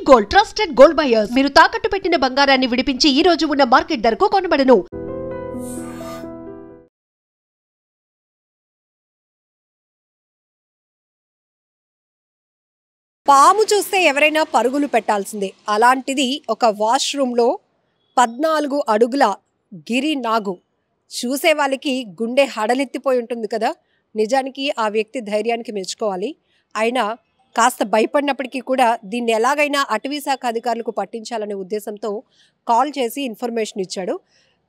Gold trusted gold buyers మీరు తాకట్టు పెట్టిన బంగారాన్ని విడిపించి ఈ రోజు ఉన్న మార్కెట్ ధరకు కొనబడను. పాము చూస్తే ఎవరైనా పరుగులు పెట్టాల్సిందే. అలాంటిది ఒక వాష్రూమ్లో 14 అడుగుల గిరి నాగు చూసే వాళ్ళకి గుండె హడలెత్తిపోయి ఉంటుంది కదా. నిజానికి ఆ వ్యక్తి ధైర్యానికి మెచ్చుకోవాలి. అయినా కాస్త భయపడినప్పటికీ కూడా దీన్ని ఎలాగైనా అటవీ శాఖ అధికారులకు పట్టించాలనే ఉద్దేశంతో కాల్ చేసి ఇన్ఫర్మేషన్ ఇచ్చాడు.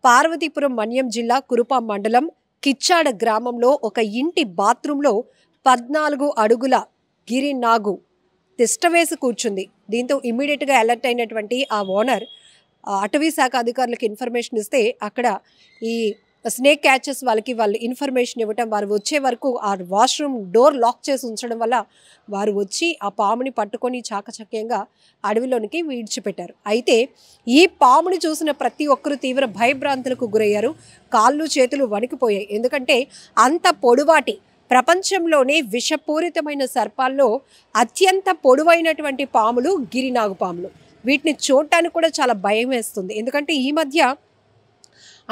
పార్వతీపురం మన్యం జిల్లా కురుపాం మండలం కిచ్చాడ గ్రామంలో ఒక ఇంటి బాత్రూంలో 14 అడుగుల గిరి నాగు తిష్టవేసి కూర్చుంది. దీంతో ఇమ్మీడియట్గా అలర్ట్ అయినటువంటి ఆ ఓనర్ అటవీ శాఖ అధికారులకు ఇన్ఫర్మేషన్ ఇస్తే అక్కడ ఈ స్నేక్ క్యాచెస్ వాళ్ళు ఇన్ఫర్మేషన్ ఇవ్వటం, వారు వచ్చే వరకు ఆ వాష్రూమ్ డోర్ లాక్ చేసి ఉంచడం వల్ల వారు వచ్చి ఆ పాముని పట్టుకొని చాకచక్యంగా అడవిలోనికి విడిచిపెట్టారు. అయితే ఈ పాముని చూసిన ప్రతి ఒక్కరూ తీవ్ర భయభ్రాంతులకు గురయ్యారు. కాళ్ళు చేతులు వణికిపోయాయి. ఎందుకంటే అంత పొడవాటి ప్రపంచంలోనే విషపూరితమైన సర్పాల్లో అత్యంత పొడవైనటువంటి పాములు గిరినాగు పాములు. వీటిని చూడటానికి కూడా చాలా భయం వేస్తుంది. ఎందుకంటే ఈ మధ్య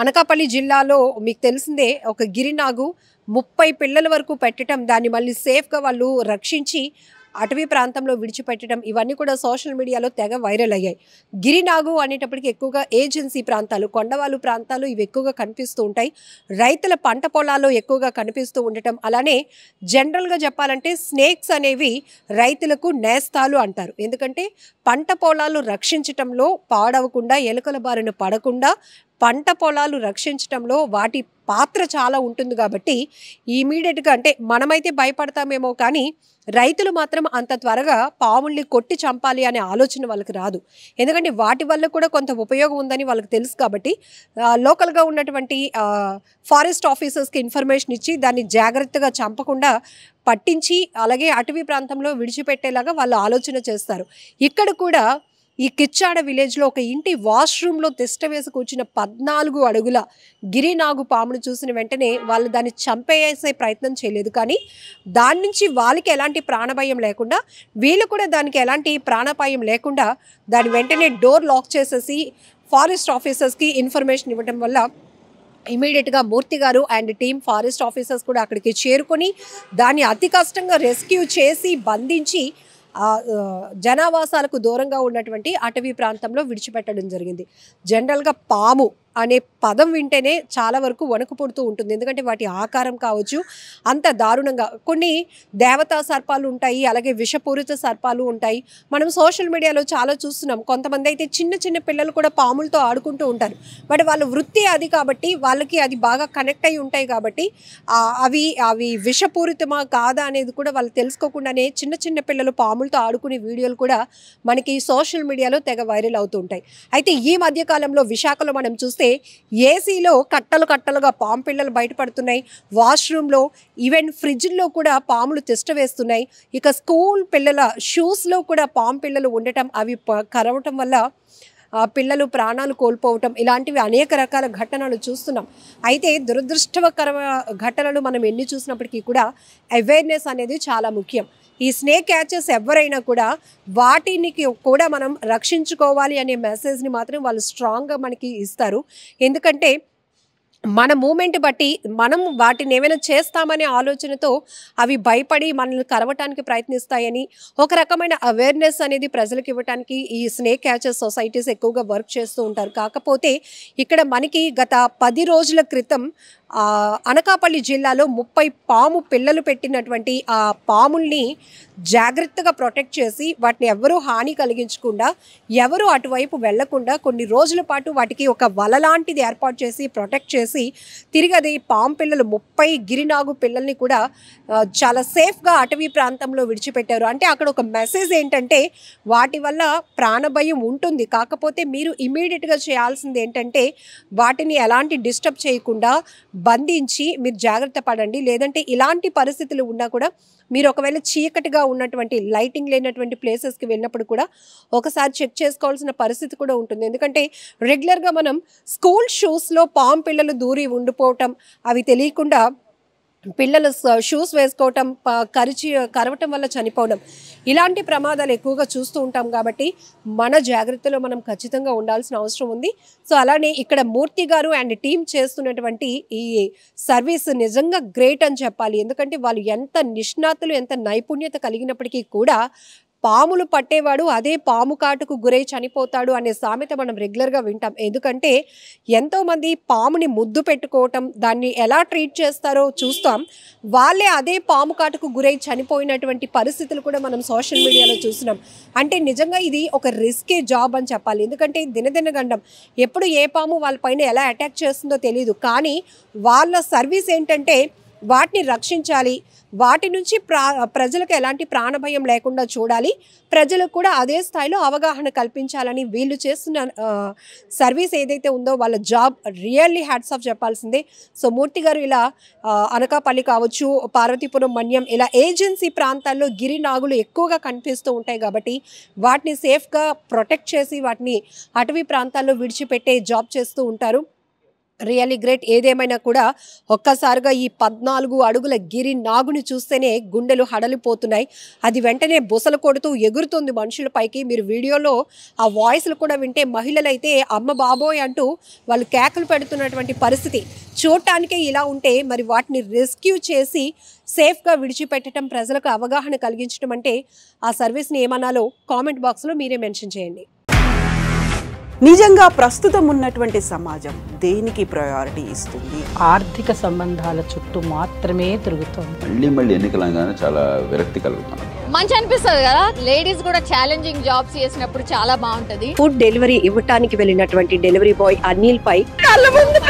అనకాపల్లి జిల్లాలో మీకు తెలిసిందే ఒక గిరినాగు 30 పిల్లల వరకు పెట్టడం, దాన్ని మళ్ళీ సేఫ్గా వాళ్ళు రక్షించి అటవీ ప్రాంతంలో విడిచిపెట్టడం, ఇవన్నీ కూడా సోషల్ మీడియాలో తెగ వైరల్ అయ్యాయి. గిరినాగు అనేటప్పటికి ఎక్కువగా ఏజెన్సీ ప్రాంతాలు, కొండవాళ్ళు ప్రాంతాలు ఇవి ఎక్కువగా కనిపిస్తూ ఉంటాయి. రైతుల పంట పొలాల్లో ఎక్కువగా కనిపిస్తూ ఉండటం, అలానే జనరల్గా చెప్పాలంటే స్నేక్స్ అనేవి రైతులకు నేస్తాలు అంటారు. ఎందుకంటే పంట పొలాలు రక్షించటంలో పాడవకుండా, ఎలుకల బారిన పడకుండా పంట పొలాలు రక్షించటంలో వాటి పాత్ర చాలా ఉంటుంది. కాబట్టి ఇమీడియట్గా అంటే మనమైతే భయపడతామేమో కానీ రైతులు మాత్రం అంత త్వరగా పాముల్ని కొట్టి చంపాలి అనే ఆలోచన వాళ్ళకి రాదు. ఎందుకంటే వాటి వల్ల కూడా కొంత ఉపయోగం ఉందని వాళ్ళకి తెలుసు. కాబట్టి లోకల్గా ఉన్నటువంటి ఫారెస్ట్ ఆఫీసర్స్కి ఇన్ఫర్మేషన్ ఇచ్చి దాన్ని జాగ్రత్తగా చంపకుండా పట్టించి అలాగే అటవీ ప్రాంతంలో విడిచిపెట్టేలాగా వాళ్ళు ఆలోచన చేస్తారు. ఇక్కడ కూడా ఈ కిచ్చాడ విలేజ్లో ఒక ఇంటి వాష్రూమ్లో తిష్ట వేసి కూర్చున్న 14 అడుగుల గిరినాగు పామును చూసిన వెంటనే వాళ్ళు దాన్ని చంపేసే ప్రయత్నం చేయలేదు. కానీ దాని నుంచి వాళ్ళకి ఎలాంటి ప్రాణభయం లేకుండా, వీళ్ళు కూడా దానికి ఎలాంటి ప్రాణాపాయం లేకుండా దాని వెంటనే డోర్ లాక్ చేసేసి ఫారెస్ట్ ఆఫీసర్స్కి ఇన్ఫర్మేషన్ ఇవ్వడం వల్ల ఇమీడియట్గా మూర్తి గారు అండ్ టీమ్ ఫారెస్ట్ ఆఫీసర్స్ కూడా అక్కడికి చేరుకొని దాన్ని అతి కష్టంగా రెస్క్యూ చేసి బంధించి జనావాసాలకు దూరంగా ఉన్నటువంటి అటవీ ప్రాంతంలో విడిచిపెట్టడం జరిగింది. జనరల్గా పాము అనే పదం వింటేనే చాలా వరకు వణుకు పుడుతూ ఉంటుంది. ఎందుకంటే వాటి ఆకారం కావచ్చు అంత దారుణంగా. కొన్ని దేవతా సర్పాలు ఉంటాయి, అలాగే విషపూరిత సర్పాలు ఉంటాయి. మనం సోషల్ మీడియాలో చాలా చూస్తున్నాం. కొంతమంది అయితే చిన్న చిన్న పిల్లలు కూడా పాములతో ఆడుకుంటూ ఉంటారు. బట్ వాళ్ళ వృత్తి అది కాబట్టి వాళ్ళకి అది బాగా కనెక్ట్ అయి ఉంటాయి. కాబట్టి అవి విషపూరితమా కాదా అనేది కూడా వాళ్ళు తెలుసుకోకుండానే చిన్న చిన్న పిల్లలు పాములతో ఆడుకునే వీడియోలు కూడా మనకి సోషల్ మీడియాలో తెగ వైరల్ అవుతూ ఉంటాయి. అయితే ఈ మధ్యకాలంలో విశాఖలో మనం చూస్తే ఏసీలో కట్టలుగా పాము పిల్లలు బయటపడుతున్నాయి. వాష్రూమ్లో ఈవెన్ ఫ్రిడ్జ్లో కూడా పాములు తిష్ట వేస్తున్నాయి. ఇక స్కూల్ పిల్లల షూస్లో కూడా పాము పిల్లలు ఉండటం, అవి కరవటం వల్ల పిల్లలు ప్రాణాలు కోల్పోవటం, ఇలాంటివి అనేక రకాల ఘటనలు చూస్తున్నాం. అయితే దురదృష్టకర ఘటనలు మనం ఎన్ని చూసినప్పటికీ కూడా అవేర్నెస్ అనేది చాలా ముఖ్యం. ఈ స్నేక్ క్యాచెస్ ఎవరైనా కూడా వాటిని కూడా మనం రక్షించుకోవాలి అనే మెసేజ్ని మాత్రం వాళ్ళు స్ట్రాంగ్గా మనకి ఇస్తారు. ఎందుకంటే మన మూమెంట్ బట్టి మనం వాటిని ఏమైనా చేస్తామనే ఆలోచనతో అవి భయపడి మనల్ని కరవటానికి ప్రయత్నిస్తాయని ఒక రకమైన అవేర్నెస్ అనేది ప్రజలకు ఇవ్వడానికి ఈ స్నేక్ క్యాచెస్ సొసైటీస్ ఎక్కువగా వర్క్ చేస్తూ ఉంటారు. కాకపోతే ఇక్కడ మనకి గత 10 రోజుల క్రితం అనకాపల్లి జిల్లాలో 30 పాము పిల్లలు పెట్టినటువంటి ఆ పాముల్ని జాగ్రత్తగా ప్రొటెక్ట్ చేసి వాటిని ఎవరూ హాని కలిగించకుండా, ఎవరు అటువైపు వెళ్లకుండా కొన్ని రోజుల పాటు వాటికి ఒక వల లాంటిది ఏర్పాటు చేసి ప్రొటెక్ట్ చేసి తిరిగి అది పాము పిల్లలు 30 గిరినాగు పిల్లల్ని కూడా చాలా సేఫ్గా అటవీ ప్రాంతంలో విడిచిపెట్టారు. అంటే అక్కడ ఒక మెసేజ్ ఏంటంటే వాటి వల్ల ప్రాణభయం ఉంటుంది. కాకపోతే మీరు ఇమీడియట్గా చేయాల్సింది ఏంటంటే వాటిని ఎలాంటి డిస్టర్బ్ చేయకుండా బంధించి మీరు జాగ్రత్త పడండి. లేదంటే ఇలాంటి పరిస్థితులు ఉన్నా కూడా మీరు ఒకవేళ చీకటిగా ఉన్నటువంటి లైటింగ్ లేనటువంటి ప్లేసెస్కి వెళ్ళినప్పుడు కూడా ఒకసారి చెక్ చేసుకోవాల్సిన పరిస్థితి కూడా ఉంటుంది. ఎందుకంటే రెగ్యులర్గా మనం స్కూల్ షూస్లో పాము పిల్లలు దూరి ఉండిపోవటం, అవి తెలియకుండా పిల్లలు షూస్ వేసుకోవటం, కరవటం వల్ల చనిపోవడం, ఇలాంటి ప్రమాదాలు ఎక్కువగా చూస్తూ ఉంటాం కాబట్టి మన జాగ్రత్తలో మనం ఖచ్చితంగా ఉండాల్సిన అవసరం ఉంది. సో అలానే ఇక్కడ మూర్తి గారు అండ్ టీం చేస్తున్నటువంటి ఈ సర్వీస్ నిజంగా గ్రేట్ అని చెప్పాలి. ఎందుకంటే వాళ్ళు ఎంత నిష్ణాతులు, ఎంత నైపుణ్యత కలిగినప్పటికీ కూడా పాములు పట్టేవాడు అదే పాము కాటుకు గురై చనిపోతాడు అనే సామెత మనం రెగ్యులర్గా వింటాం. ఎందుకంటే ఎంతోమంది పాముని ముద్దు పెట్టుకోవటం, దాన్ని ఎలా ట్రీట్ చేస్తారో చూస్తాం. వాళ్ళే అదే పాము కాటుకు గురై చనిపోయినటువంటి పరిస్థితులు కూడా మనం సోషల్ మీడియాలో చూస్తున్నాం. అంటే నిజంగా ఇది ఒక రిస్కే జాబ్ అని చెప్పాలి. ఎందుకంటే దినదినగండం ఎప్పుడు ఏ పాము వాళ్ళ పైన ఎలా అటాక్ చేస్తుందో తెలియదు. కానీ వాళ్ళ సర్వీస్ ఏంటంటే వాటిని రక్షించాలి, వాటి నుంచి ప్రజలకు ఎలాంటి ప్రాణభయం లేకుండా చూడాలి, ప్రజలకు కూడా అదే స్థాయిలో అవగాహన కల్పించాలని వీళ్ళు చేస్తున్న సర్వీస్ ఏదైతే ఉందో వాళ్ళ జాబ్ రియల్లీ హ్యాట్స్ ఆఫ్ చెప్పాల్సిందే. సో మూర్తి గారు ఇలా అనకాపల్లి కావచ్చు, పార్వతీపురం, మన్యం ఇలా ఏజెన్సీ ప్రాంతాల్లో గిరినాగులు ఎక్కువగా కనిపిస్తూ ఉంటాయి కాబట్టి వాటిని సేఫ్గా ప్రొటెక్ట్ చేసి వాటిని అటవీ ప్రాంతాల్లో విడిచిపెట్టే జాబ్ చేస్తూ ఉంటారు. Really great. ఏదేమైనా కూడా ఒక్కసారిగా ఈ 14 అడుగుల గిరి నాగుని చూస్తేనే గుండెలు హడలిపోతున్నాయి. అది వెంటనే బుసలు కొడుతూ ఎగురుతుంది మనుషుల పైకి. మీరు వీడియోలో ఆ వాయిస్లు కూడా వింటే మహిళలైతే అమ్మ బాబోయ్ అంటూ వాళ్ళు కేకలు పెడుతున్నటువంటి పరిస్థితి. చూడటానికే ఇలా ఉంటే మరి వాటిని రెస్క్యూ చేసి సేఫ్గా విడిచిపెట్టడం, ప్రజలకు అవగాహన కలిగించడం అంటే ఆ సర్వీస్ని ఏమనాలో కామెంట్ బాక్స్లో మీరే మెన్షన్ చేయండి. నిజంగా ప్రస్తుతం ఉన్నటువంటి సమాజం దేనికి ప్రయారిటీ ఇస్తుంది? ఆర్థిక సంబంధాల చుట్టూ మాత్రమే తిరుగుతుంది. మళ్ళీ ఎన్నికలంగానే చాలా విరక్తి కలుగుతాను. మంచి అనిపిస్తుంది కదా, లేడీస్ కూడా ఛాలెంజింగ్ జాబ్స్ చేసినప్పుడు చాలా బాగుంటది. ఫుడ్ డెలివరీ ఇవ్వటానికి వెళ్ళినటువంటి డెలివరీ బాయ్ అనిల్ పై కళ్ళ ముందు